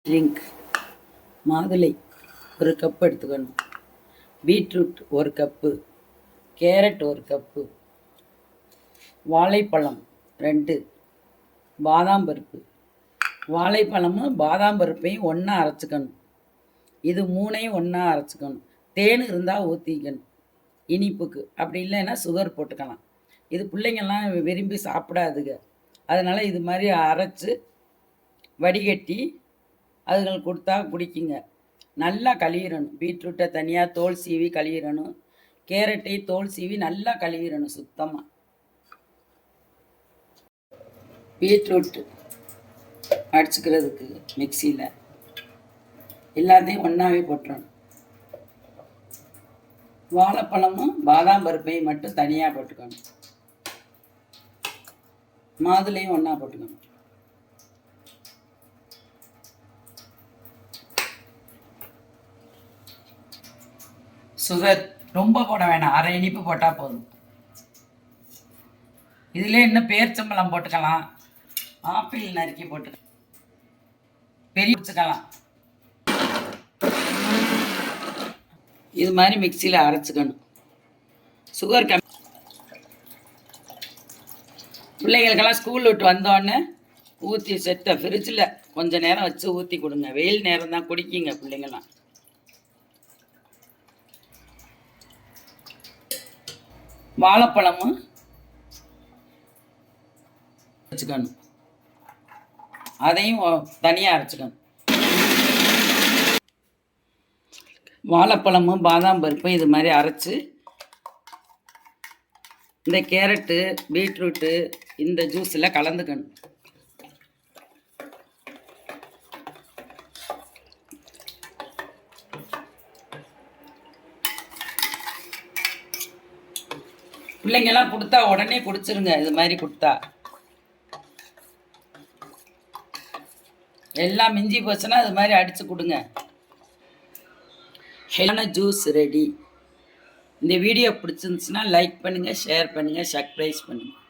Drink. மாதுளை ஒரு cup எடுத்துக்கணும். பீட்ரூட் ஒரு கப்பு, கேரட் ஒரு கப்பு, வாழைப்பழம் 2, பாதாம் பருப்பு. வாழைப்பழமும் பாதாம் பருப்பையும் ஒன்றா அரைச்சிக்கணும். இது 3ஐயும் ஒன்றா அரைச்சிக்கணும். தேன் இருந்தால் ஊற்றிக்கணும் இனிப்புக்கு, அப்படி இல்லைன்னா சுகர் போட்டுக்கலாம். இது பிள்ளைங்கள்லாம் விரும்பி சாப்பிடாதுங்க, அதனால் இது மாதிரி அரைச்சி வடிகட்டி அதுங்களுக்கு கொடுத்தா குடிக்குங்க. நல்லா கழுவிடணும். பீட்ரூட்டை தனியாக தோல் சீவி கழுவிடணும். கேரட்டை தோல் சீவி நல்லா கழுவிடணும் சுத்தமாக. பீட்ரூட் அடிச்சுக்கிறதுக்கு மிக்சியில் எல்லாத்தையும் ஒன்றாவே போட்டுறணும். வாழைப்பழமும் பாதாம் பருப்பையும் மட்டும் தனியாக போட்டுக்கணும். மாதுளையும் ஒன்றா போட்டுக்கணும். சுகர் ரொம்ப போட வேணாம், அரை இனிப்பு போட்டால் போதும். இதில் இன்னும் பேரிச்சம்பழம் போட்டுக்கலாம், ஆப்பிள் நறுக்கி போட்டுக்கலாம், பெரிய வச்சுக்கலாம். இது மாதிரி மிக்சியில் அரைச்சிக்கணும். சுகர் கம்மி. பிள்ளைங்களுக்கெல்லாம் ஸ்கூல் விட்டு வந்தோடனே ஊற்றி செட்டை ஃப்ரிட்ஜில் கொஞ்சம் நேரம் வச்சு ஊற்றி கொடுங்க. வெயில் நேரம் தான் குடிக்கிங்க பிள்ளைங்கள்லாம். வாழைப்பழமும் வச்சுக்கணும், அதையும் தனியாக அரைச்சிக்கணும். வாழைப்பழமும் பாதாம் பருப்பும் இது மாதிரி அரைச்சி இந்த கேரட்டு பீட்ரூட்டு இந்த ஜூஸில் கலந்துக்கணும். பிள்ளைங்கெல்லாம் கொடுத்தா உடனே குடிச்சிருங்க. இது மாதிரி கொடுத்தா எல்லாம் மிஞ்சி போச்சுன்னா இது மாதிரி அடித்து கொடுங்க. ஹெல்த்தான ஜூஸ் ரெடி. இந்த வீடியோ பிடிச்சிருந்துச்சுன்னா லைக் பண்ணுங்கள், ஷேர் பண்ணுங்கள், சப்ஸ்கிரைப் பண்ணுங்கள்.